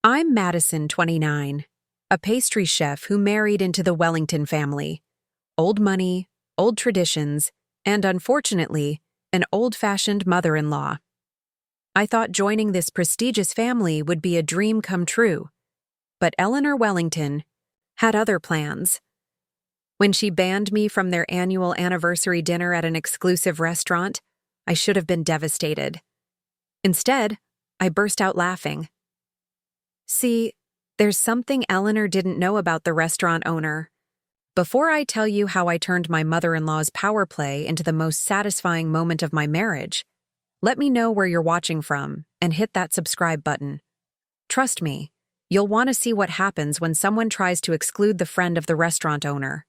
I'm Madison, 29, a pastry chef who married into the Wellington family. Old money, old traditions, and unfortunately, an old-fashioned mother-in-law. I thought joining this prestigious family would be a dream come true, but Eleanor Wellington had other plans. When she banned me from their annual anniversary dinner at an exclusive restaurant, I should have been devastated. Instead, I burst out laughing. See, there's something Eleanor didn't know about the restaurant owner. Before I tell you how I turned my mother-in-law's power play into the most satisfying moment of my marriage, let me know where you're watching from and hit that subscribe button. Trust me, you'll want to see what happens when someone tries to exclude the friend of the restaurant owner.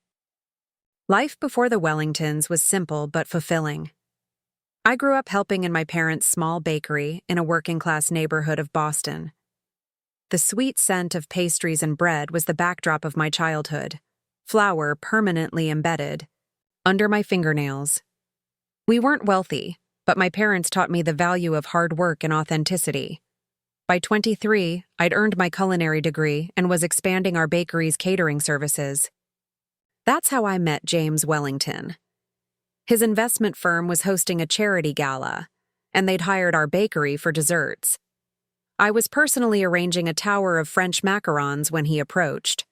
Life before the Wellingtons was simple but fulfilling. I grew up helping in my parents' small bakery in a working-class neighborhood of Boston. The sweet scent of pastries and bread was the backdrop of my childhood, flour permanently embedded under my fingernails. We weren't wealthy, but my parents taught me the value of hard work and authenticity. By 23, I'd earned my culinary degree and was expanding our bakery's catering services. That's how I met James Wellington. His investment firm was hosting a charity gala, and they'd hired our bakery for desserts. I was personally arranging a tower of French macarons when he approached.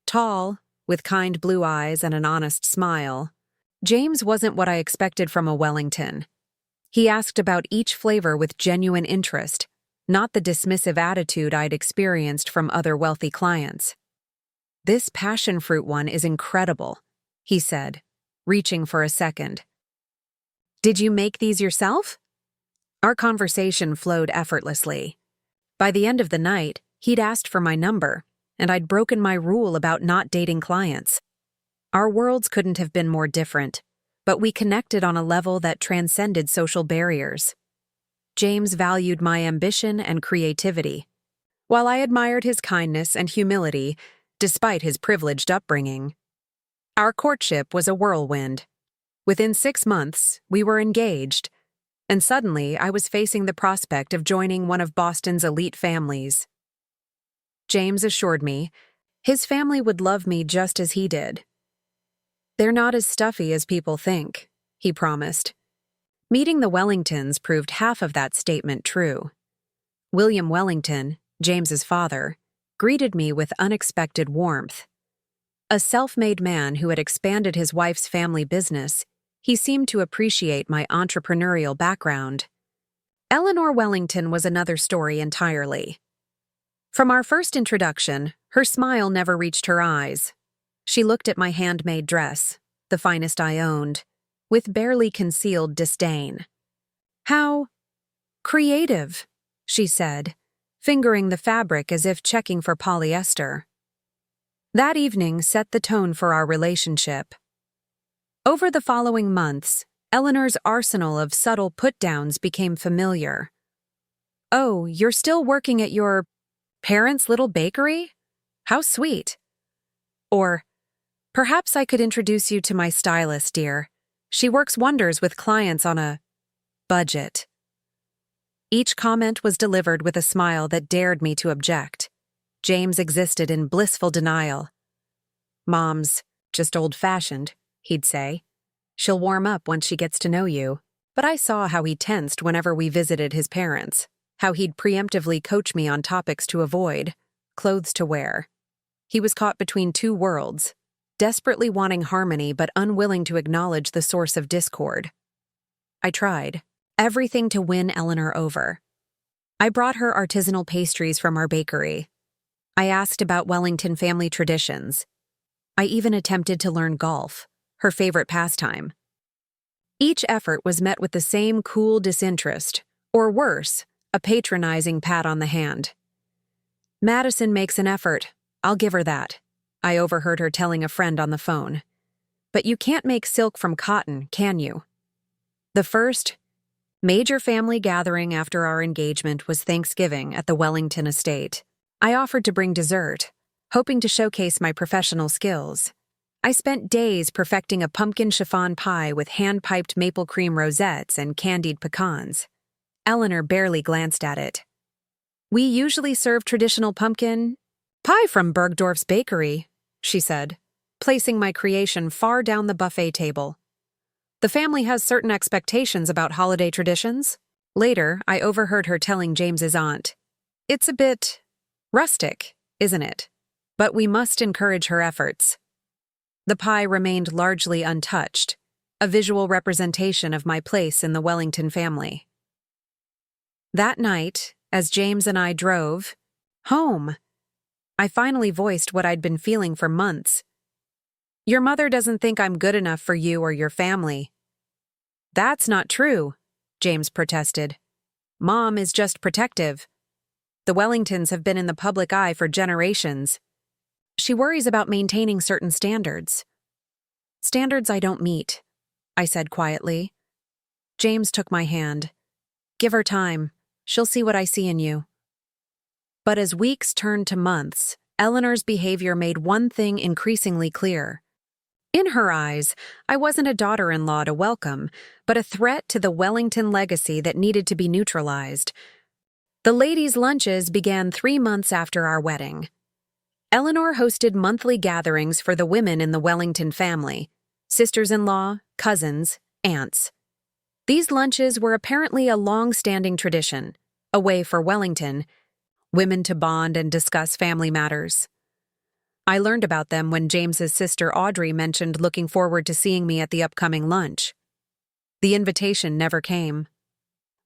Tall, with kind blue eyes and an honest smile, James wasn't what I expected from a Wellington. He asked about each flavor with genuine interest, not the dismissive attitude I'd experienced from other wealthy clients. "This passion fruit one is incredible," he said, reaching for a second. "Did you make these yourself?" Our conversation flowed effortlessly. By the end of the night, he'd asked for my number, and I'd broken my rule about not dating clients. Our worlds couldn't have been more different, but we connected on a level that transcended social barriers. James valued my ambition and creativity, while I admired his kindness and humility despite his privileged upbringing. Our courtship was a whirlwind. Within 6 months, we were engaged, and suddenly I was facing the prospect of joining one of Boston's elite families. James assured me his family would love me just as he did. "They're not as stuffy as people think," he promised. Meeting the Wellingtons proved half of that statement true. William Wellington, James's father, greeted me with unexpected warmth. A self-made man who had expanded his wife's family business, he seemed to appreciate my entrepreneurial background. Eleanor Wellington was another story entirely. From our first introduction, her smile never reached her eyes. She looked at my handmade dress, the finest I owned, with barely concealed disdain. "How creative," she said, fingering the fabric as if checking for polyester. That evening set the tone for our relationship. Over the following months, Eleanor's arsenal of subtle put-downs became familiar. "Oh, you're still working at your parents' little bakery? How sweet." Or, "Perhaps I could introduce you to my stylist, dear. She works wonders with clients on a budget." Each comment was delivered with a smile that dared me to object. James existed in blissful denial. "Mom's just old-fashioned," he'd say. "She'll warm up once she gets to know you." But I saw how he tensed whenever we visited his parents, how he'd preemptively coach me on topics to avoid, clothes to wear. He was caught between two worlds, desperately wanting harmony but unwilling to acknowledge the source of discord. I tried everything to win Eleanor over. I brought her artisanal pastries from our bakery. I asked about Wellington family traditions. I even attempted to learn golf, her favorite pastime. Each effort was met with the same cool disinterest, or worse, a patronizing pat on the hand. "Madison makes an effort. I'll give her that," I overheard her telling a friend on the phone. "But you can't make silk from cotton, can you?" The first major family gathering after our engagement was Thanksgiving at the Wellington estate. I offered to bring dessert, hoping to showcase my professional skills. I spent days perfecting a pumpkin chiffon pie with hand-piped maple cream rosettes and candied pecans. Eleanor barely glanced at it. "We usually serve traditional pumpkin pie from Bergdorf's bakery," she said, placing my creation far down the buffet table. "The family has certain expectations about holiday traditions." Later, I overheard her telling James's aunt, "It's a bit rustic, isn't it? But we must encourage her efforts." The pie remained largely untouched, a visual representation of my place in the Wellington family. That night, as James and I drove home, I finally voiced what I'd been feeling for months. "Your mother doesn't think I'm good enough for you or your family." "That's not true," James protested. "Mom is just protective. The Wellingtons have been in the public eye for generations. She worries about maintaining certain standards." "Standards I don't meet," I said quietly. James took my hand. "Give her time. She'll see what I see in you." But as weeks turned to months, Eleanor's behavior made one thing increasingly clear. In her eyes, I wasn't a daughter-in-law to welcome, but a threat to the Wellington legacy that needed to be neutralized. The ladies' lunches began 3 months after our wedding. Eleanor hosted monthly gatherings for the women in the Wellington family, sisters-in-law, cousins, aunts. These lunches were apparently a long-standing tradition, a way for Wellington women to bond and discuss family matters. I learned about them when James's sister Audrey mentioned looking forward to seeing me at the upcoming lunch. The invitation never came.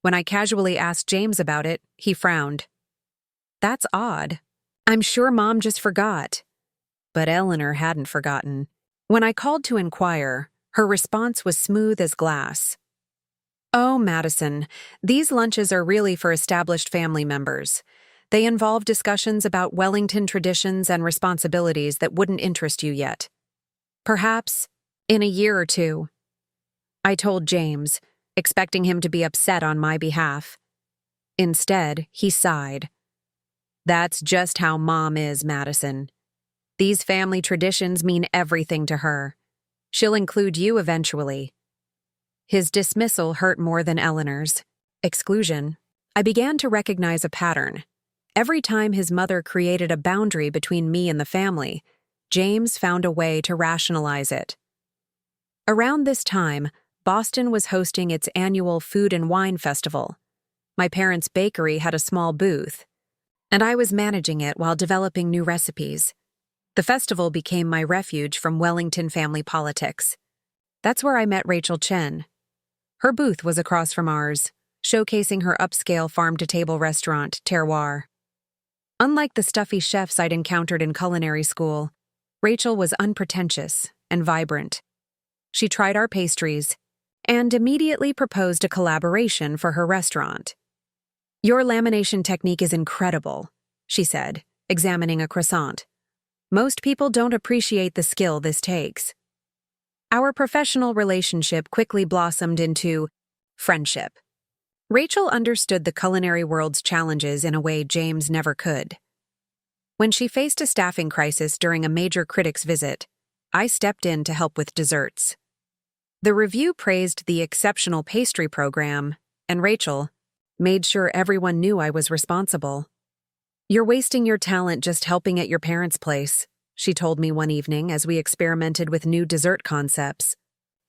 When I casually asked James about it, he frowned. "That's odd. I'm sure Mom just forgot." But Eleanor hadn't forgotten. When I called to inquire, her response was smooth as glass. "Oh, Madison, these lunches are really for established family members. They involve discussions about Wellington traditions and responsibilities that wouldn't interest you yet. Perhaps in a year or two." I told James, expecting him to be upset on my behalf. Instead, he sighed. "That's just how Mom is, Madison. These family traditions mean everything to her. She'll include you eventually." His dismissal hurt more than Eleanor's. Exclusion. I began to recognize a pattern. Every time his mother created a boundary between me and the family, James found a way to rationalize it. Around this time, Boston was hosting its annual Food and Wine Festival. My parents' bakery had a small booth, and I was managing it while developing new recipes. The festival became my refuge from Wellington family politics. That's where I met Rachel Chen. Her booth was across from ours, showcasing her upscale farm-to-table restaurant, Terroir. Unlike the stuffy chefs I'd encountered in culinary school, Rachel was unpretentious and vibrant. She tried our pastries and immediately proposed a collaboration for her restaurant. "Your lamination technique is incredible," she said, examining a croissant. "Most people don't appreciate the skill this takes." Our professional relationship quickly blossomed into friendship. Rachel understood the culinary world's challenges in a way James never could. When she faced a staffing crisis during a major critic's visit, I stepped in to help with desserts. The review praised the exceptional pastry program, and Rachel made sure everyone knew I was responsible. "You're wasting your talent just helping at your parents' place," she told me one evening as we experimented with new dessert concepts.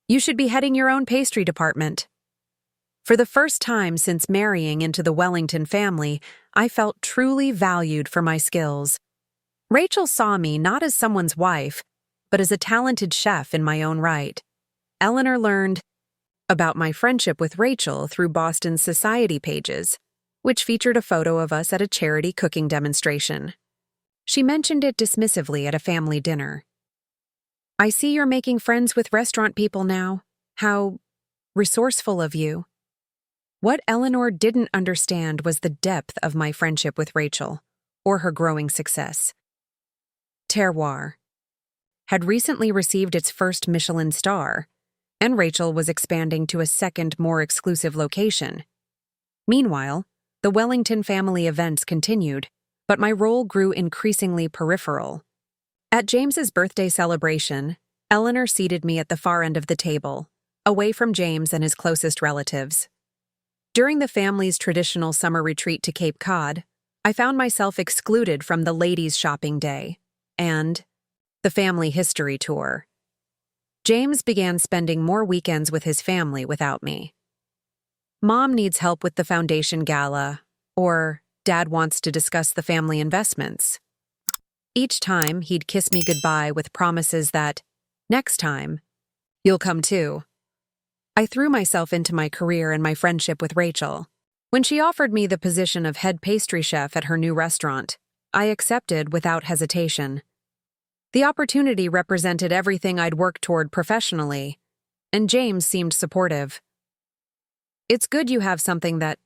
"You should be heading your own pastry department." For the first time since marrying into the Wellington family, I felt truly valued for my skills. Rachel saw me not as someone's wife, but as a talented chef in my own right. Eleanor learned about my friendship with Rachel through Boston's society pages, which featured a photo of us at a charity cooking demonstration. She mentioned it dismissively at a family dinner. "I see you're making friends with restaurant people now. How resourceful of you." What Eleanor didn't understand was the depth of my friendship with Rachel, or her growing success. Terroir had recently received its first Michelin star, and Rachel was expanding to a second, more exclusive location. Meanwhile, the Wellington family events continued, but my role grew increasingly peripheral. At James's birthday celebration, Eleanor seated me at the far end of the table, away from James and his closest relatives. During the family's traditional summer retreat to Cape Cod, I found myself excluded from the ladies' shopping day and the family history tour. James began spending more weekends with his family without me. Mom needs help with the foundation gala, or Dad wants to discuss the family investments. Each time, he'd kiss me goodbye with promises that, next time, you'll come too. I threw myself into my career and my friendship with Rachel. When she offered me the position of head pastry chef at her new restaurant, I accepted without hesitation. The opportunity represented everything I'd worked toward professionally, and James seemed supportive. "It's good you have something that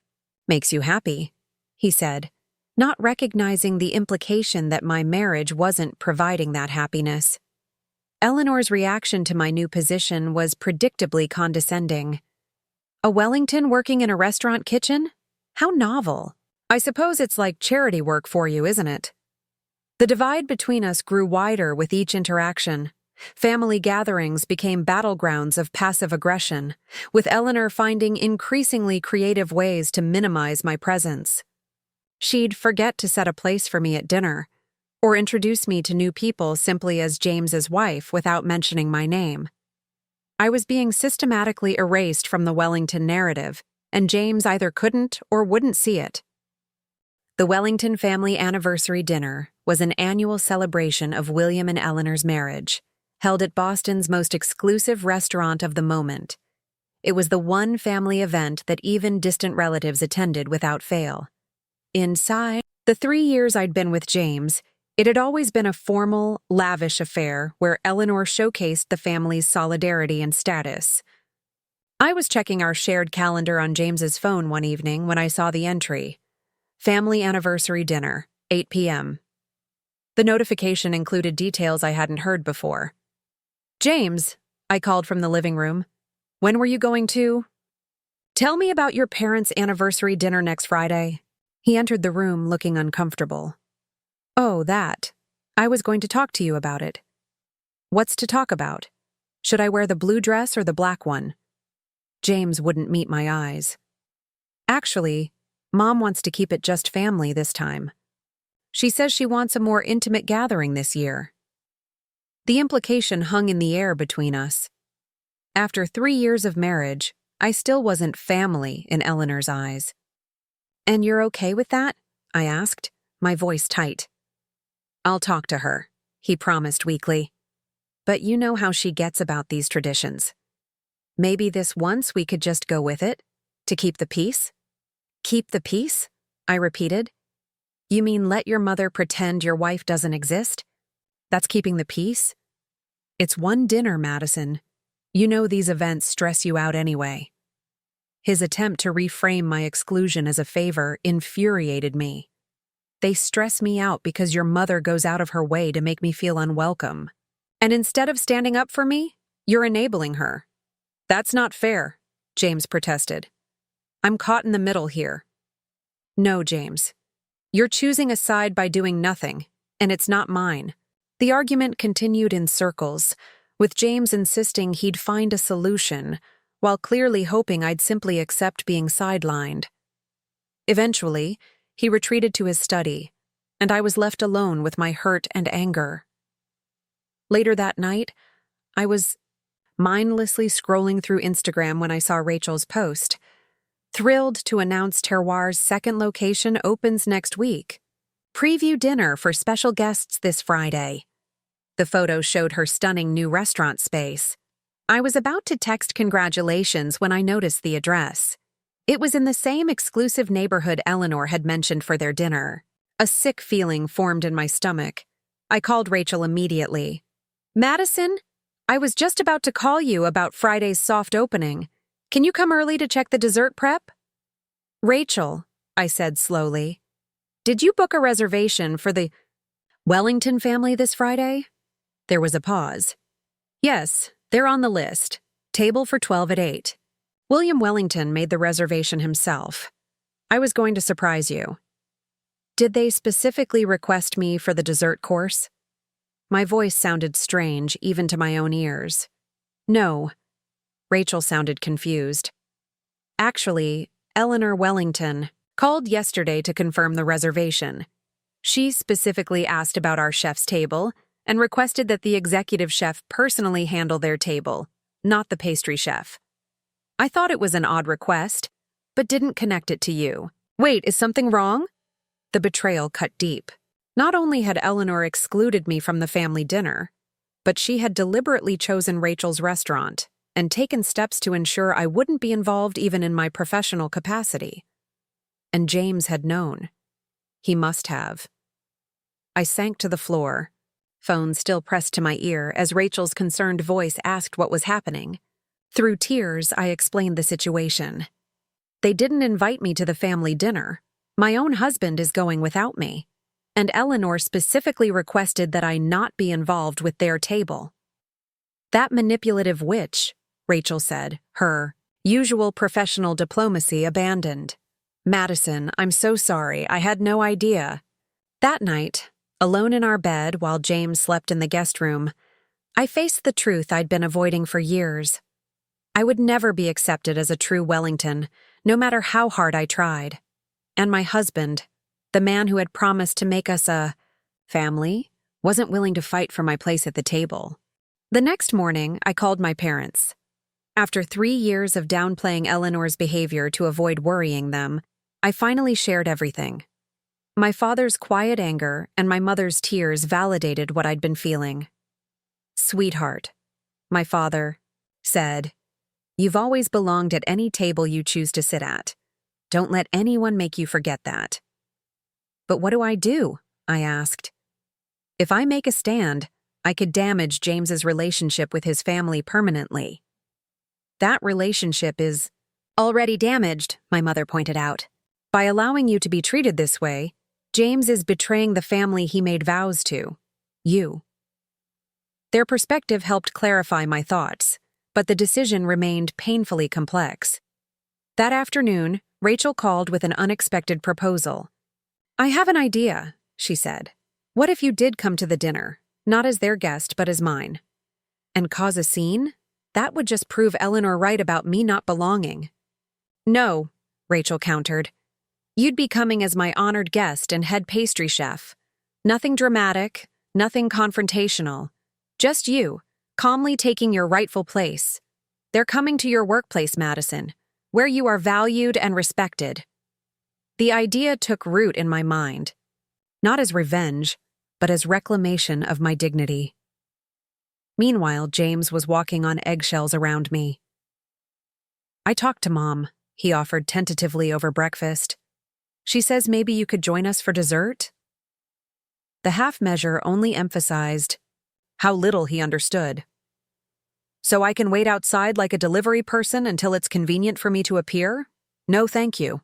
makes you happy," he said, not recognizing the implication that my marriage wasn't providing that happiness. Eleanor's reaction to my new position was predictably condescending. "A Wellington working in a restaurant kitchen? How novel. I suppose it's like charity work for you, isn't it?" The divide between us grew wider with each interaction. Family gatherings became battlegrounds of passive aggression, with Eleanor finding increasingly creative ways to minimize my presence. She'd forget to set a place for me at dinner, or introduce me to new people simply as James's wife without mentioning my name. I was being systematically erased from the Wellington narrative, and James either couldn't or wouldn't see it. The Wellington family anniversary dinner was an annual celebration of William and Eleanor's marriage, held at Boston's most exclusive restaurant of the moment. It was the one family event that even distant relatives attended without fail. Inside the 3 years I'd been with James, it had always been a formal, lavish affair where Eleanor showcased the family's solidarity and status. I was checking our shared calendar on James's phone one evening when I saw the entry: Family Anniversary Dinner, 8 p.m. The notification included details I hadn't heard before. "James," I called from the living room, "when were you going to?" "Tell me about your parents' anniversary dinner next Friday." He entered the room looking uncomfortable. "Oh, that. I was going to talk to you about it." "What's to talk about? Should I wear the blue dress or the black one?" James wouldn't meet my eyes. "Actually, Mom wants to keep it just family this time. She says she wants a more intimate gathering this year." The implication hung in the air between us. After 3 years of marriage, I still wasn't family in Eleanor's eyes. "And you're okay with that?" I asked, my voice tight. "I'll talk to her," he promised weakly. "But you know how she gets about these traditions. Maybe this once we could just go with it, to keep the peace?" "Keep the peace?" I repeated. "You mean let your mother pretend your wife doesn't exist? That's keeping the peace?" "It's one dinner, Madison. You know these events stress you out anyway." His attempt to reframe my exclusion as a favor infuriated me. "They stress me out because your mother goes out of her way to make me feel unwelcome. And instead of standing up for me, you're enabling her." "That's not fair," James protested. "I'm caught in the middle here." "No, James. You're choosing a side by doing nothing, and it's not mine." The argument continued in circles, with James insisting he'd find a solution, while clearly hoping I'd simply accept being sidelined. Eventually, he retreated to his study, and I was left alone with my hurt and anger. Later that night, I was mindlessly scrolling through Instagram when I saw Rachel's post. "Thrilled to announce Terroir's second location opens next week. Preview dinner for special guests this Friday." The photo showed her stunning new restaurant space. I was about to text congratulations when I noticed the address. It was in the same exclusive neighborhood Eleanor had mentioned for their dinner. A sick feeling formed in my stomach. I called Rachel immediately. "Madison, I was just about to call you about Friday's soft opening. Can you come early to check the dessert prep?" "Rachel," I said slowly, "did you book a reservation for the Wellington family this Friday?" There was a pause. "Yes, they're on the list. Table for 12 at 8. William Wellington made the reservation himself. I was going to surprise you." "Did they specifically request me for the dessert course?" My voice sounded strange, even to my own ears. "No." Rachel sounded confused. "Actually, Eleanor Wellington, Called yesterday to confirm the reservation. She specifically asked about our chef's table and requested that the executive chef personally handle their table, not the pastry chef. I thought it was an odd request, but didn't connect it to you. Wait, is something wrong? The betrayal cut deep. Not only had Eleanor excluded me from the family dinner, but she had deliberately chosen Rachel's restaurant and taken steps to ensure I wouldn't be involved even in my professional capacity. And James had known. He must have. I sank to the floor, phone still pressed to my ear as Rachel's concerned voice asked what was happening. Through tears, I explained the situation. They didn't invite me to the family dinner. My own husband is going without me. And Eleanor specifically requested that I not be involved with their table. That manipulative witch, Rachel said, her usual professional diplomacy abandoned. Madison, I'm so sorry, I had no idea. That night, alone in our bed while James slept in the guest room, I faced the truth I'd been avoiding for years. I would never be accepted as a true Wellington, no matter how hard I tried. And my husband, the man who had promised to make us a family, wasn't willing to fight for my place at the table. The next morning, I called my parents. After 3 years of downplaying Eleanor's behavior to avoid worrying them, I finally shared everything. My father's quiet anger and my mother's tears validated what I'd been feeling. Sweetheart, my father said, you've always belonged at any table you choose to sit at. Don't let anyone make you forget that. But what do? I asked. If I make a stand, I could damage James's relationship with his family permanently. That relationship is already damaged, my mother pointed out. By allowing you to be treated this way, James is betraying the family he made vows to. You. Their perspective helped clarify my thoughts, but the decision remained painfully complex. That afternoon, Rachel called with an unexpected proposal. I have an idea, she said. What if you did come to the dinner, not as their guest but as mine? And cause a scene? That would just prove Eleanor right about me not belonging. No, Rachel countered. You'd be coming as my honored guest and head pastry chef. Nothing dramatic, nothing confrontational. Just you, calmly taking your rightful place. They're coming to your workplace, Madison, where you are valued and respected. The idea took root in my mind, not as revenge, but as reclamation of my dignity. Meanwhile, James was walking on eggshells around me. I talked to Mom, he offered tentatively over breakfast. She says maybe you could join us for dessert? The half measure only emphasized how little he understood. So I can wait outside like a delivery person until it's convenient for me to appear? No, thank you.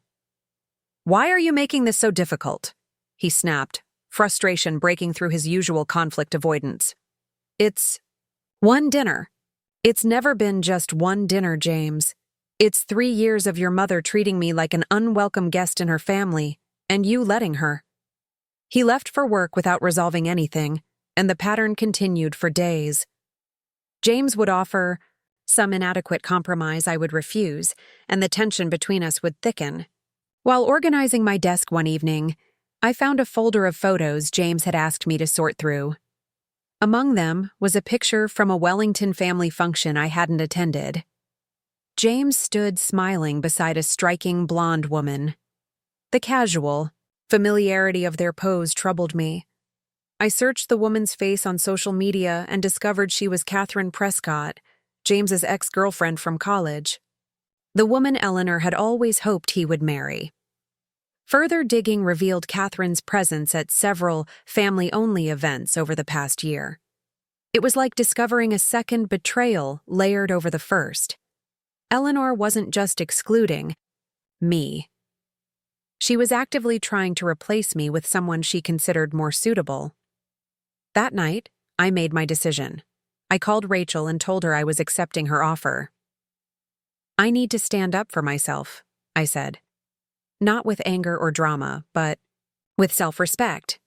Why are you making this so difficult? He snapped, frustration breaking through his usual conflict avoidance. It's one dinner. It's never been just one dinner, James. It's 3 years of your mother treating me like an unwelcome guest in her family, and you letting her. He left for work without resolving anything, and the pattern continued for days. James would offer some inadequate compromise I would refuse, and the tension between us would thicken. While organizing my desk one evening, I found a folder of photos James had asked me to sort through. Among them was a picture from a Wellington family function I hadn't attended. James stood smiling beside a striking blonde woman. The casual familiarity of their pose troubled me. I searched the woman's face on social media and discovered she was Catherine Prescott, James's ex-girlfriend from college. The woman Eleanor had always hoped he would marry. Further digging revealed Catherine's presence at several family-only events over the past year. It was like discovering a second betrayal layered over the first. Eleanor wasn't just excluding me. She was actively trying to replace me with someone she considered more suitable. That night, I made my decision. I called Rachel and told her I was accepting her offer. I need to stand up for myself, I said. Not with anger or drama, but with self-respect.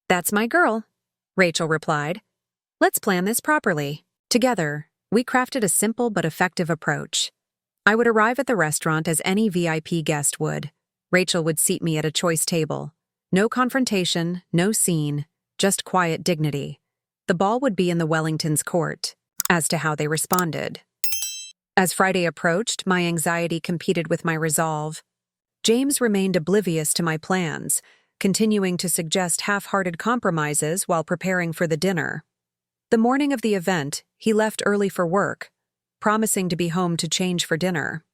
That's my girl, Rachel replied. Let's plan this properly. Together, we crafted a simple but effective approach. I would arrive at the restaurant as any VIP guest would. Rachel would seat me at a choice table. No confrontation, no scene, just quiet dignity. The ball would be in the Wellingtons' court. As to how they responded. As Friday approached, my anxiety competed with my resolve. James remained oblivious to my plans, continuing to suggest half-hearted compromises while preparing for the dinner. The morning of the event, he left early for work, promising to be home to change for dinner.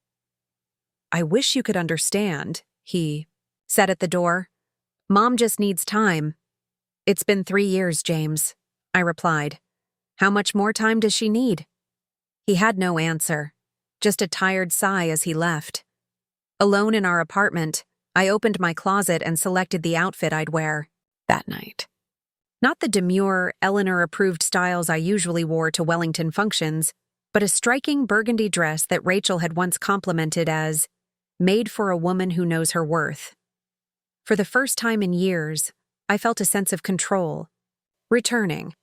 "I wish you could understand," he said at the door. "Mom just needs time." "It's been 3 years, James," I replied. "How much more time does she need?" He had no answer, just a tired sigh as he left. Alone in our apartment, I opened my closet and selected the outfit I'd wear that night. Not the demure, Eleanor-approved styles I usually wore to Wellington functions, but a striking burgundy dress that Rachel had once complimented as made for a woman who knows her worth. For the first time in years, I felt a sense of control, returning.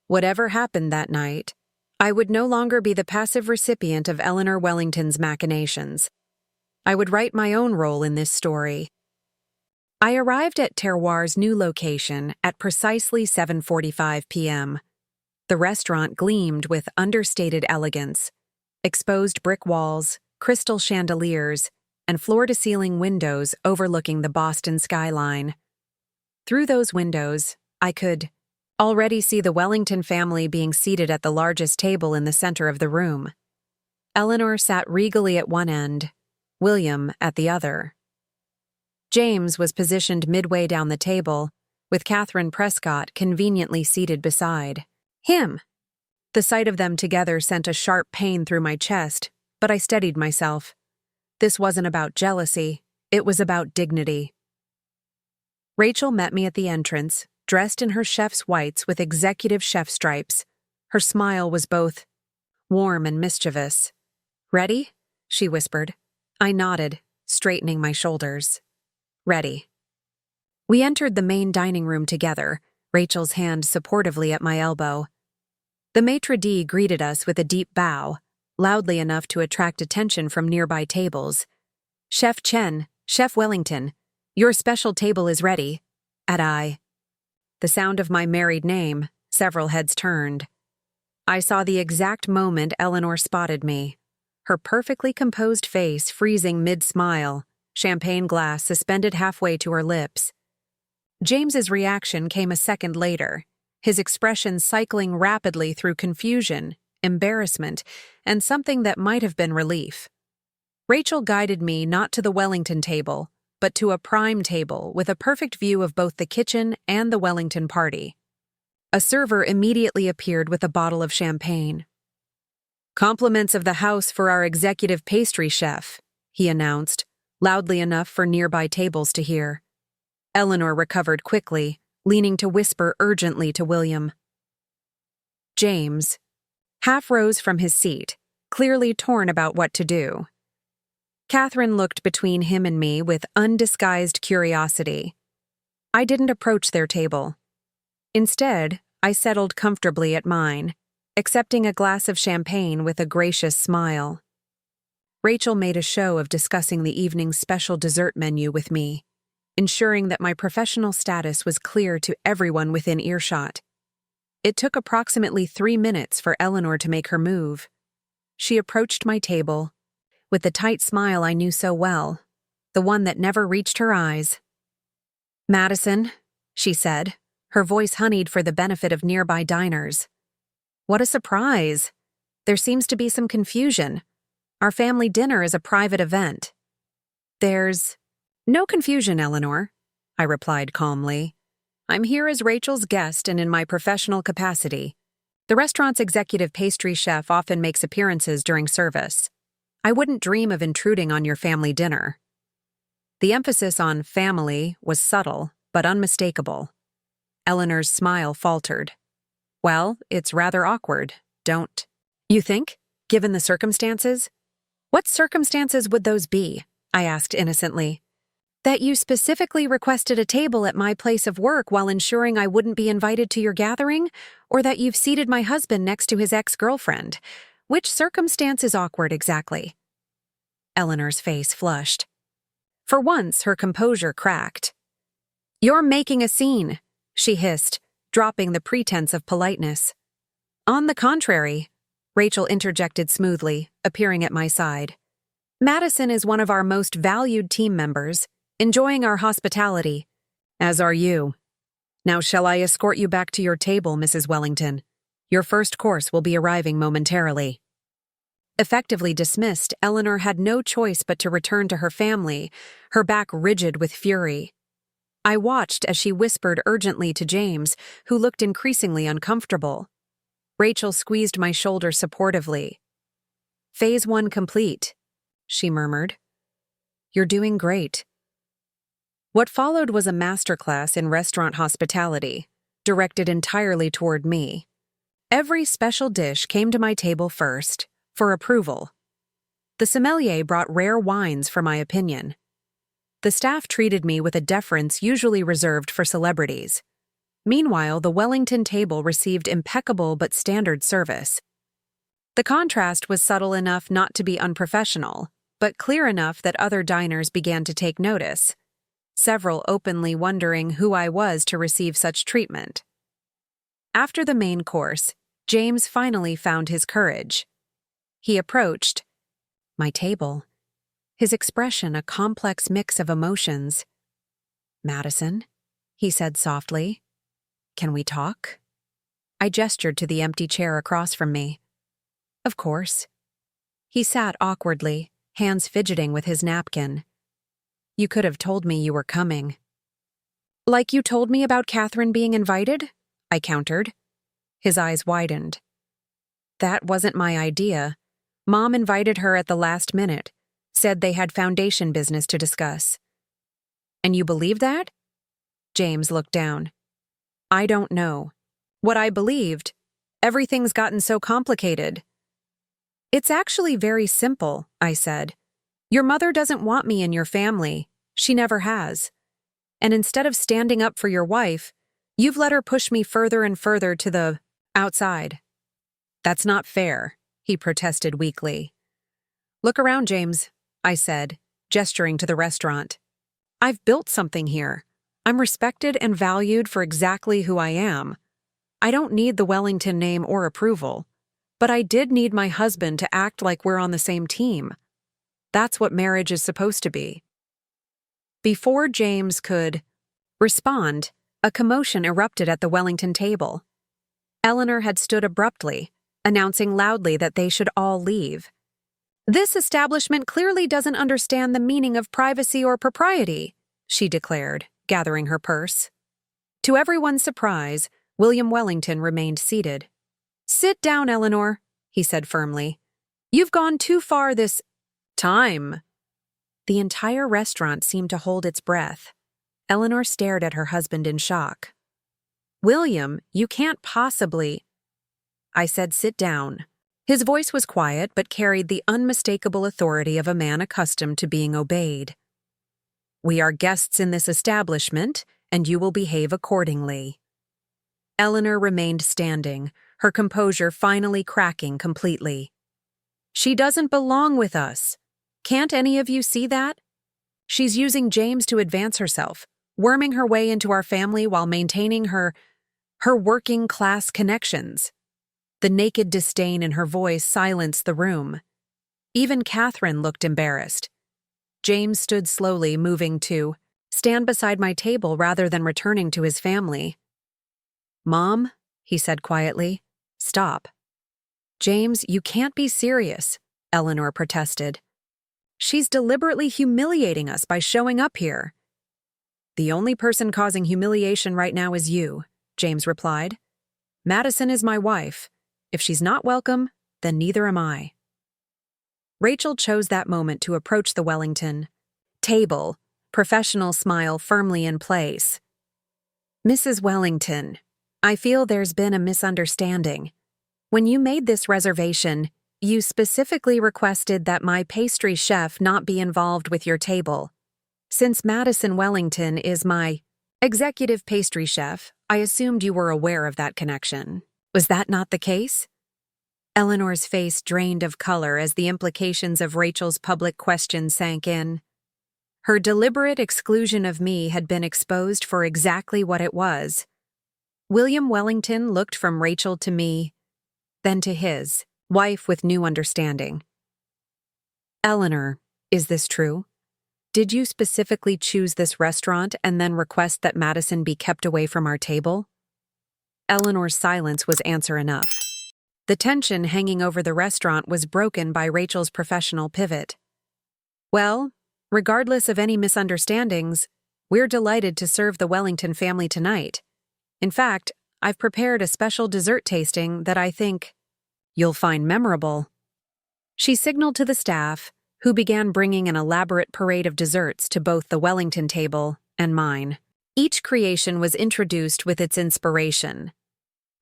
Whatever happened that night, I would no longer be the passive recipient of Eleanor Wellington's machinations. I would write my own role in this story. I arrived at Terroir's new location at precisely 7:45 p.m. The restaurant gleamed with understated elegance, exposed brick walls, crystal chandeliers, and floor-to-ceiling windows overlooking the Boston skyline. Through those windows, I could already see the Wellington family being seated at the largest table in the center of the room. Eleanor sat regally at one end, William at the other. James was positioned midway down the table, with Catherine Prescott conveniently seated beside him. The sight of them together sent a sharp pain through my chest, but I steadied myself. This wasn't about jealousy, it was about dignity. Rachel met me at the entrance, dressed in her chef's whites with executive chef stripes. Her smile was both warm and mischievous. "Ready?" she whispered. I nodded, straightening my shoulders. "Ready." We entered the main dining room together, Rachel's hand supportively at my elbow. The maitre d' greeted us with a deep bow, loudly enough to attract attention from nearby tables. "Chef Chen, Chef Wellington, your special table is ready," add I. The sound of my married name, several heads turned. I saw the exact moment Eleanor spotted me, her perfectly composed face freezing mid-smile, champagne glass suspended halfway to her lips. James's reaction came a second later, his expression cycling rapidly through confusion, embarrassment, and something that might have been relief. Rachel guided me not to the Wellington table, but to a prime table with a perfect view of both the kitchen and the Wellington party. A server immediately appeared with a bottle of champagne. "Compliments of the house for our executive pastry chef," he announced, loudly enough for nearby tables to hear. Eleanor recovered quickly, leaning to whisper urgently to William. James half rose from his seat, clearly torn about what to do. Catherine looked between him and me with undisguised curiosity. I didn't approach their table. Instead, I settled comfortably at mine, accepting a glass of champagne with a gracious smile. Rachel made a show of discussing the evening's special dessert menu with me, ensuring that my professional status was clear to everyone within earshot. It took approximately 3 minutes for Eleanor to make her move. She approached my table, with the tight smile I knew so well, the one that never reached her eyes. "Madison," she said, her voice honeyed for the benefit of nearby diners. "What a surprise! There seems to be some confusion. Our family dinner is a private event." "There's no confusion, Eleanor," I replied calmly. "I'm here as Rachel's guest and in my professional capacity. The restaurant's executive pastry chef often makes appearances during service. I wouldn't dream of intruding on your family dinner." The emphasis on family was subtle, but unmistakable. Eleanor's smile faltered. "Well, it's rather awkward, don't you think, given the circumstances?" "What circumstances would those be?" I asked innocently. "That you specifically requested a table at my place of work while ensuring I wouldn't be invited to your gathering, or that you've seated my husband next to his ex-girlfriend? Which circumstance is awkward exactly?" Eleanor's face flushed. For once, her composure cracked. "You're making a scene," she hissed, dropping the pretense of politeness. "On the contrary," Rachel interjected smoothly, appearing at my side. "Madison is one of our most valued team members, enjoying our hospitality. As are you. Now shall I escort you back to your table, Mrs. Wellington? Your first course will be arriving momentarily." Effectively dismissed, Eleanor had no choice but to return to her family, her back rigid with fury. I watched as she whispered urgently to James, who looked increasingly uncomfortable. Rachel squeezed my shoulder supportively. "Phase 1 complete," she murmured. "You're doing great." What followed was a masterclass in restaurant hospitality, directed entirely toward me. Every special dish came to my table first, for approval. The sommelier brought rare wines for my opinion. The staff treated me with a deference usually reserved for celebrities. Meanwhile, the Wellington table received impeccable but standard service. The contrast was subtle enough not to be unprofessional, but clear enough that other diners began to take notice, several openly wondering who I was to receive such treatment. After the main course, James finally found his courage. He approached my table, his expression a complex mix of emotions. "Madison," he said softly, "can we talk?" I gestured to the empty chair across from me. "Of course." He sat awkwardly, hands fidgeting with his napkin. "You could have told me you were coming." "Like you told me about Catherine being invited?" I countered. His eyes widened. "That wasn't my idea. Mom invited her at the last minute, said they had foundation business to discuss." "And you believe that?" James looked down. "I don't know. What I believed, everything's gotten so complicated." "It's actually very simple," I said. "Your mother doesn't want me in your family. She never has. And instead of standing up for your wife, you've let her push me further and further to the outside." "That's not fair," he protested weakly. "Look around, James," I said, gesturing to the restaurant. "I've built something here. I'm respected and valued for exactly who I am. I don't need the Wellington name or approval, but I did need my husband to act like we're on the same team. That's what marriage is supposed to be." Before James could respond, a commotion erupted at the Wellington table. Eleanor had stood abruptly, announcing loudly that they should all leave. "This establishment clearly doesn't understand the meaning of privacy or propriety," she declared, gathering her purse. To everyone's surprise, William Wellington remained seated. "Sit down, Eleanor," he said firmly. "You've gone too far this time." The entire restaurant seemed to hold its breath. Eleanor stared at her husband in shock. "William, you can't possibly—" I said, "Sit down." His voice was quiet but carried the unmistakable authority of a man accustomed to being obeyed. "We are guests in this establishment, and you will behave accordingly." Eleanor remained standing, her composure finally cracking completely. "She doesn't belong with us. Can't any of you see that? She's using James to advance herself, worming her way into our family while maintaining her working-class connections." The naked disdain in her voice silenced the room. Even Catherine looked embarrassed. James stood slowly, moving to stand beside my table rather than returning to his family. "Mom," he said quietly, "stop." "James, you can't be serious," Eleanor protested. "She's deliberately humiliating us by showing up here." "The only person causing humiliation right now is you," James replied. "Madison is my wife. If she's not welcome, then neither am I." Rachel chose that moment to approach the Wellington table, professional smile firmly in place. "Mrs. Wellington, I feel there's been a misunderstanding. When you made this reservation, you specifically requested that my pastry chef not be involved with your table. Since Madison Wellington is my executive pastry chef, I assumed you were aware of that connection. Was that not the case?" Eleanor's face drained of color as the implications of Rachel's public question sank in. Her deliberate exclusion of me had been exposed for exactly what it was. William Wellington looked from Rachel to me, then to his wife with new understanding. Eleanor, is this true? Did you specifically choose this restaurant and then request that Madison be kept away from our table? Eleanor's silence was answer enough. The tension hanging over the restaurant was broken by Rachel's professional pivot. Well, regardless of any misunderstandings, we're delighted to serve the Wellington family tonight. In fact, I've prepared a special dessert tasting that I think you'll find memorable. She signaled to the staff, who began bringing an elaborate parade of desserts to both the Wellington table and mine. Each creation was introduced with its inspiration.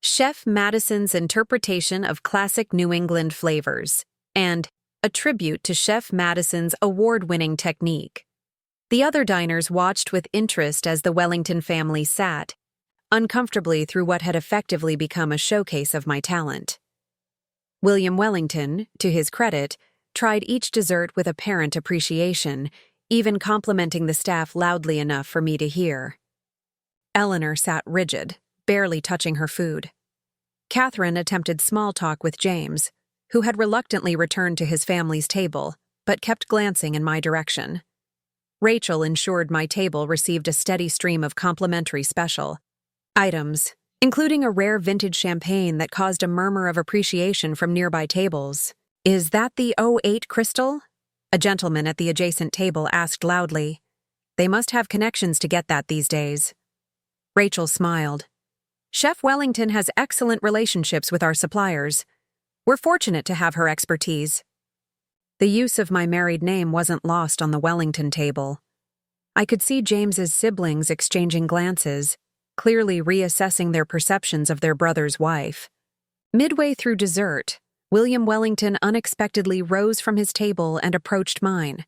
Chef Madison's interpretation of classic New England flavors, and a tribute to Chef Madison's award-winning technique. The other diners watched with interest as the Wellington family sat, uncomfortably through what had effectively become a showcase of my talent. William Wellington, to his credit, tried each dessert with apparent appreciation, even complimenting the staff loudly enough for me to hear. Eleanor sat rigid, barely touching her food. Catherine attempted small talk with James, who had reluctantly returned to his family's table, but kept glancing in my direction. Rachel ensured my table received a steady stream of complimentary special items, including a rare vintage champagne that caused a murmur of appreciation from nearby tables. "Is that the '08 crystal?" a gentleman at the adjacent table asked loudly. "They must have connections to get that these days." Rachel smiled. "Chef Wellington has excellent relationships with our suppliers. We're fortunate to have her expertise." The use of my married name wasn't lost on the Wellington table. I could see James's siblings exchanging glances, clearly reassessing their perceptions of their brother's wife. Midway through dessert, William Wellington unexpectedly rose from his table and approached mine.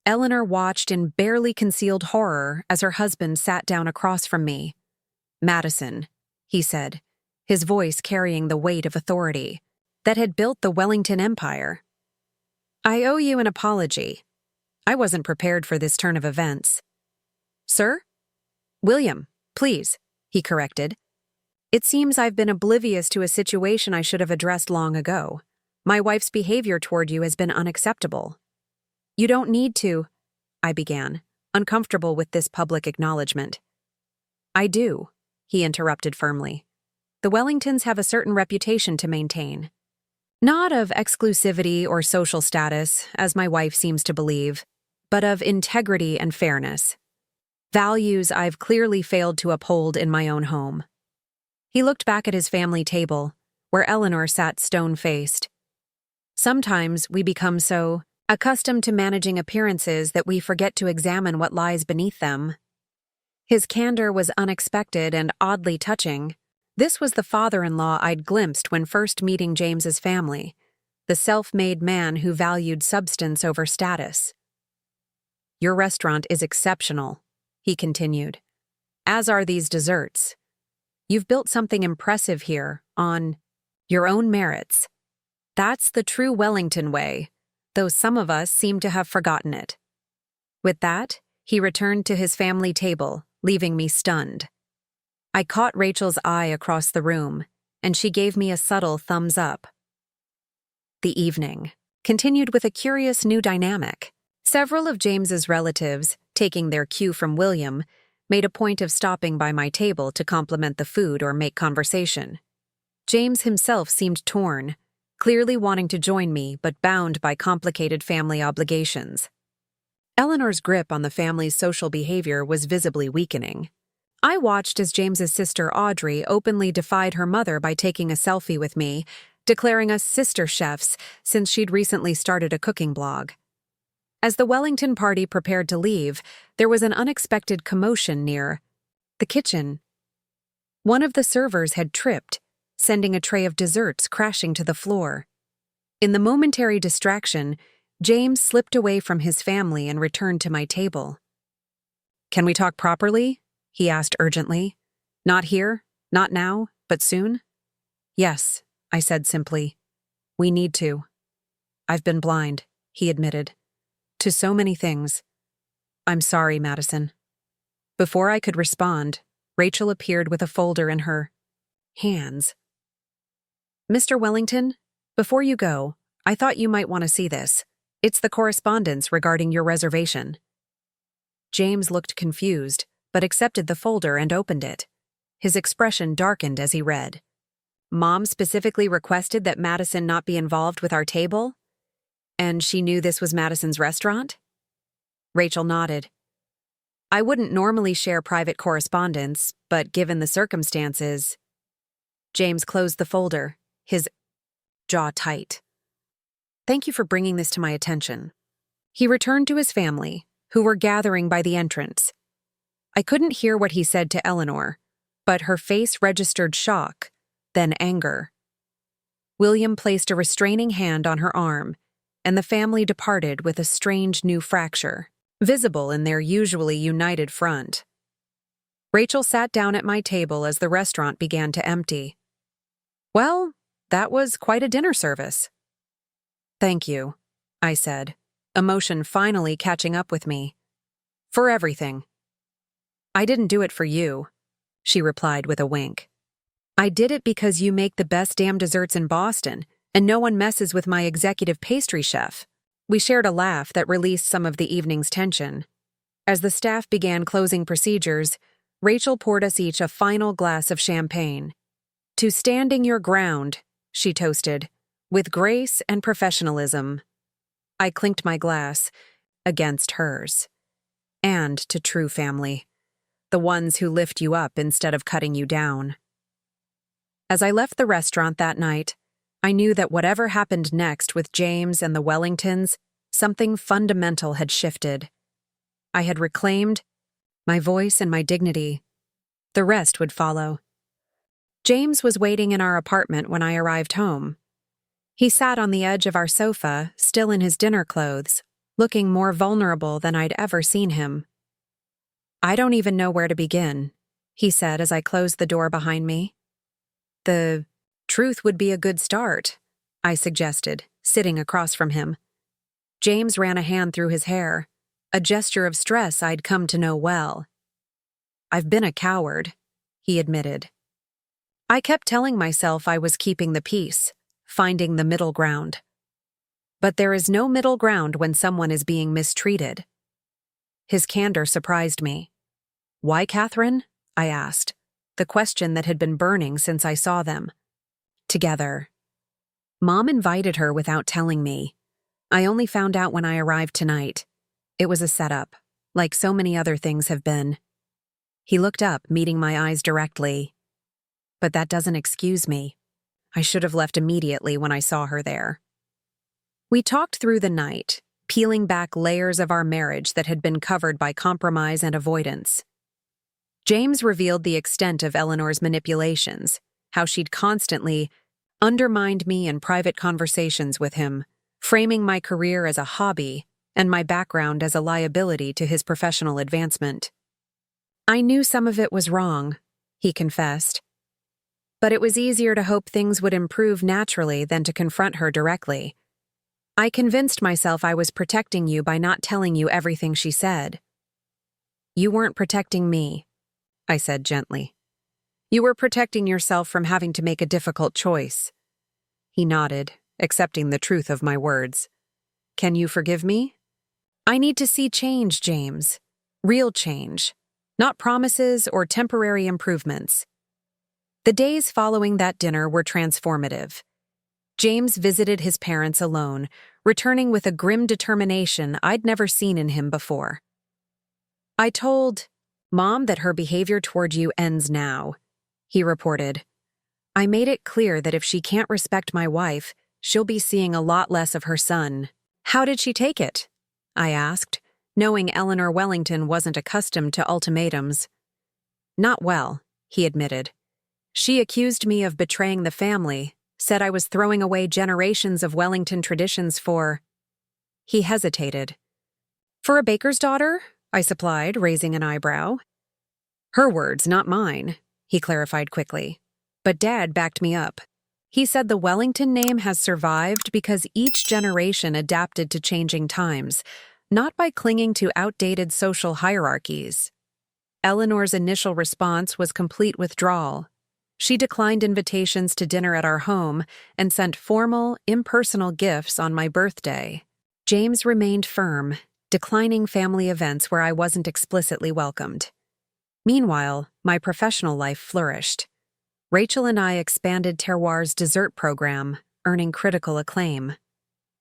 Eleanor watched in barely concealed horror as her husband sat down across from me. "Madison," he said, his voice carrying the weight of authority that had built the Wellington Empire. "I owe you an apology. I wasn't prepared for this turn of events." "Sir?" "William, please," he corrected. "It seems I've been oblivious to a situation I should have addressed long ago. My wife's behavior toward you has been unacceptable." "You don't need to," I began, uncomfortable with this public acknowledgement. "I do," he interrupted firmly. "The Wellingtons have a certain reputation to maintain. Not of exclusivity or social status, as my wife seems to believe, but of integrity and fairness. Values I've clearly failed to uphold in my own home." He looked back at his family table, where Eleanor sat stone-faced. "Sometimes we become so accustomed to managing appearances that we forget to examine what lies beneath them." His candor was unexpected and oddly touching. This was the father-in-law I'd glimpsed when first meeting James's family, the self-made man who valued substance over status. "Your restaurant is exceptional," he continued, "as are these desserts. You've built something impressive here on your own merits. That's the true Wellington way, though some of us seem to have forgotten it." With that, he returned to his family table, leaving me stunned. I caught Rachel's eye across the room, and she gave me a subtle thumbs up. The evening continued with a curious new dynamic. Several of James's relatives, taking their cue from William, made a point of stopping by my table to compliment the food or make conversation. James himself seemed torn, clearly wanting to join me but bound by complicated family obligations. Eleanor's grip on the family's social behavior was visibly weakening. I watched as James's sister Audrey openly defied her mother by taking a selfie with me, declaring us sister chefs since she'd recently started a cooking blog. As the Wellington party prepared to leave, there was an unexpected commotion near the kitchen. One of the servers had tripped, sending a tray of desserts crashing to the floor. In the momentary distraction, James slipped away from his family and returned to my table. "Can we talk properly?" he asked urgently. "Not here, not now, but soon?" "Yes," I said simply. "We need to." "I've been blind," he admitted, "to so many things. I'm sorry, Madison. Before I could respond, Rachel appeared with a folder in her hands. Mr. Wellington, before you go, I thought you might want to see this. It's the correspondence regarding your reservation. James looked confused, but accepted the folder and opened it. His expression darkened as he read. Mom specifically requested that Madison not be involved with our table? And she knew this was Madison's restaurant? Rachel nodded. I wouldn't normally share private correspondence, but given the circumstances... James closed the folder, his jaw tight. Thank you for bringing this to my attention. He returned to his family, who were gathering by the entrance. I couldn't hear what he said to Eleanor, but her face registered shock, then anger. William placed a restraining hand on her arm, and the family departed with a strange new fracture, visible in their usually united front. Rachel sat down at my table as the restaurant began to empty. Well, that was quite a dinner service. Thank you, I said, emotion finally catching up with me. For everything. I didn't do it for you, she replied with a wink. I did it because you make the best damn desserts in Boston, and no one messes with my executive pastry chef. We shared a laugh that released some of the evening's tension. As the staff began closing procedures, Rachel poured us each a final glass of champagne. To standing your ground, she toasted, with grace and professionalism. I clinked my glass against hers. And to true family, the ones who lift you up instead of cutting you down. As I left the restaurant that night, I knew that whatever happened next with James and the Wellingtons, something fundamental had shifted. I had reclaimed my voice and my dignity. The rest would follow. James was waiting in our apartment when I arrived home. He sat on the edge of our sofa, still in his dinner clothes, looking more vulnerable than I'd ever seen him. I don't even know where to begin, he said as I closed the door behind me. The truth would be a good start, I suggested, sitting across from him. James ran a hand through his hair, a gesture of stress I'd come to know well. I've been a coward, he admitted. I kept telling myself I was keeping the peace, finding the middle ground. But there is no middle ground when someone is being mistreated. His candor surprised me. Why, Catherine? I asked, the question that had been burning since I saw them. Together. Mom invited her without telling me. I only found out when I arrived tonight. It was a setup, like so many other things have been. He looked up, meeting my eyes directly. But that doesn't excuse me. I should have left immediately when I saw her there. We talked through the night, peeling back layers of our marriage that had been covered by compromise and avoidance. James revealed the extent of Eleanor's manipulations, how she'd constantly undermined me in private conversations with him, framing my career as a hobby and my background as a liability to his professional advancement. I knew some of it was wrong, he confessed. But it was easier to hope things would improve naturally than to confront her directly. I convinced myself I was protecting you by not telling you everything she said. You weren't protecting me, I said gently. You were protecting yourself from having to make a difficult choice. He nodded, accepting the truth of my words. Can you forgive me? I need to see change, James. Real change. Not promises or temporary improvements. The days following that dinner were transformative. James visited his parents alone, returning with a grim determination I'd never seen in him before. I told Mom that her behavior toward you ends now, he reported. I made it clear that if she can't respect my wife, she'll be seeing a lot less of her son. How did she take it? I asked, knowing Eleanor Wellington wasn't accustomed to ultimatums. Not well, he admitted. She accused me of betraying the family, said I was throwing away generations of Wellington traditions for... He hesitated. For a baker's daughter? I supplied, raising an eyebrow. Her words, not mine, he clarified quickly. But Dad backed me up. He said the Wellington name has survived because each generation adapted to changing times, not by clinging to outdated social hierarchies. Eleanor's initial response was complete withdrawal. She declined invitations to dinner at our home and sent formal, impersonal gifts on my birthday. James remained firm, declining family events where I wasn't explicitly welcomed. Meanwhile, my professional life flourished. Rachel and I expanded Terroir's dessert program, earning critical acclaim.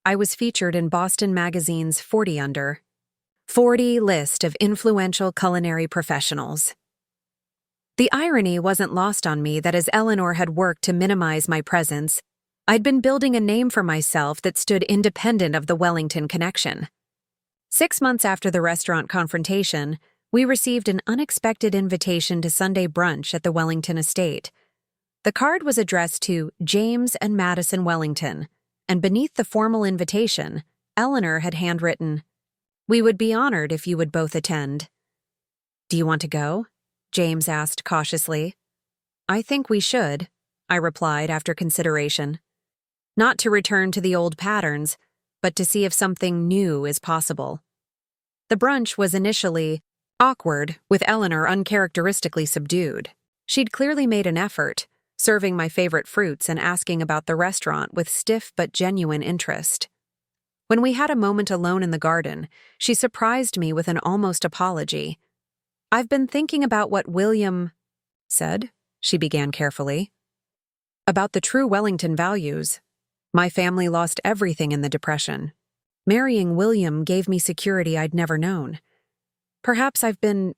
I was featured in Boston Magazine's 40 Under 40 list of influential culinary professionals. The irony wasn't lost on me that as Eleanor had worked to minimize my presence, I'd been building a name for myself that stood independent of the Wellington connection. 6 months after the restaurant confrontation, we received an unexpected invitation to Sunday brunch at the Wellington estate. The card was addressed to James and Madison Wellington, and beneath the formal invitation, Eleanor had handwritten, "We would be honored if you would both attend." "Do you want to go?" James asked cautiously. "I think we should," I replied after consideration. Not to return to the old patterns, but to see if something new is possible. The brunch was initially awkward, with Eleanor uncharacteristically subdued. She'd clearly made an effort, serving my favorite fruits and asking about the restaurant with stiff but genuine interest. When we had a moment alone in the garden, she surprised me with an almost apology. "I've been thinking about what William said," she began carefully. "About the true Wellington values. My family lost everything in the Depression. Marrying William gave me security I'd never known. Perhaps I've been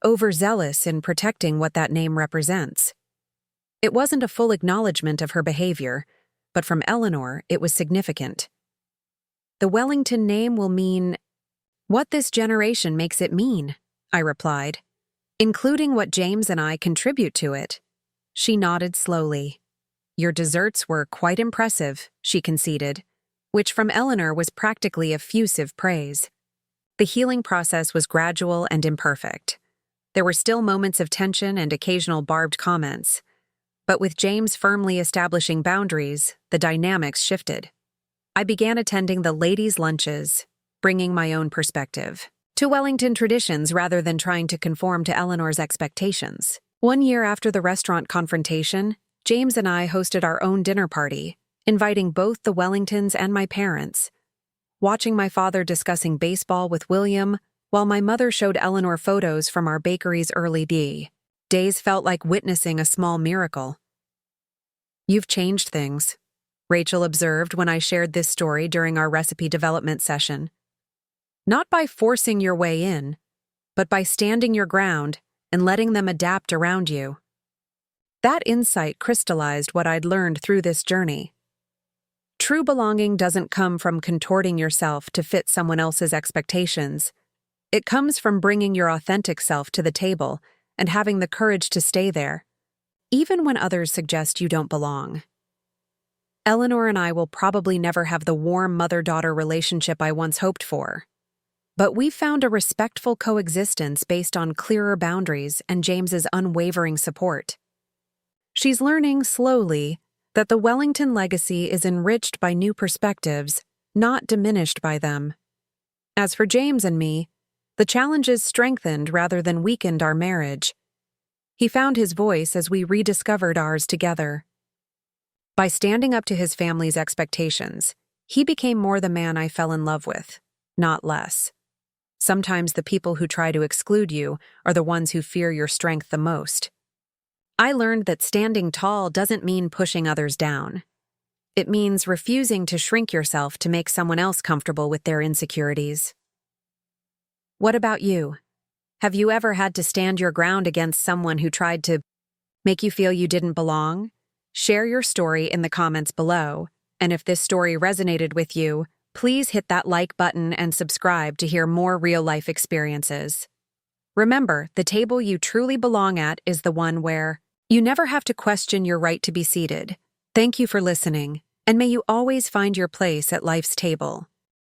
overzealous in protecting what that name represents." It wasn't a full acknowledgement of her behavior, but from Eleanor it was significant. "The Wellington name will mean what this generation makes it mean," I replied, "including what James and I contribute to it." She nodded slowly. "Your desserts were quite impressive," she conceded, which from Eleanor was practically effusive praise. The healing process was gradual and imperfect. There were still moments of tension and occasional barbed comments. But with James firmly establishing boundaries, the dynamics shifted. I began attending the ladies' lunches, bringing my own perspective to Wellington traditions rather than trying to conform to Eleanor's expectations. 1 year after the restaurant confrontation, James and I hosted our own dinner party, inviting both the Wellingtons and my parents. Watching my father discussing baseball with William, while my mother showed Eleanor photos from our bakery's early days felt like witnessing a small miracle. "You've changed things," Rachel observed when I shared this story during our recipe development session. "Not by forcing your way in, but by standing your ground and letting them adapt around you." That insight crystallized what I'd learned through this journey. True belonging doesn't come from contorting yourself to fit someone else's expectations. It comes from bringing your authentic self to the table and having the courage to stay there, even when others suggest you don't belong. Eleanor and I will probably never have the warm mother-daughter relationship I once hoped for, but we've found a respectful coexistence based on clearer boundaries and James's unwavering support. She's learning slowly that the Wellington legacy is enriched by new perspectives, not diminished by them. As for James and me, the challenges strengthened rather than weakened our marriage. He found his voice as we rediscovered ours together. By standing up to his family's expectations, he became more the man I fell in love with, not less. Sometimes the people who try to exclude you are the ones who fear your strength the most. I learned that standing tall doesn't mean pushing others down. It means refusing to shrink yourself to make someone else comfortable with their insecurities. What about you? Have you ever had to stand your ground against someone who tried to make you feel you didn't belong? Share your story in the comments below, and if this story resonated with you, please hit that like button and subscribe to hear more real-life experiences. Remember, the table you truly belong at is the one where you never have to question your right to be seated. Thank you for listening, and may you always find your place at life's table.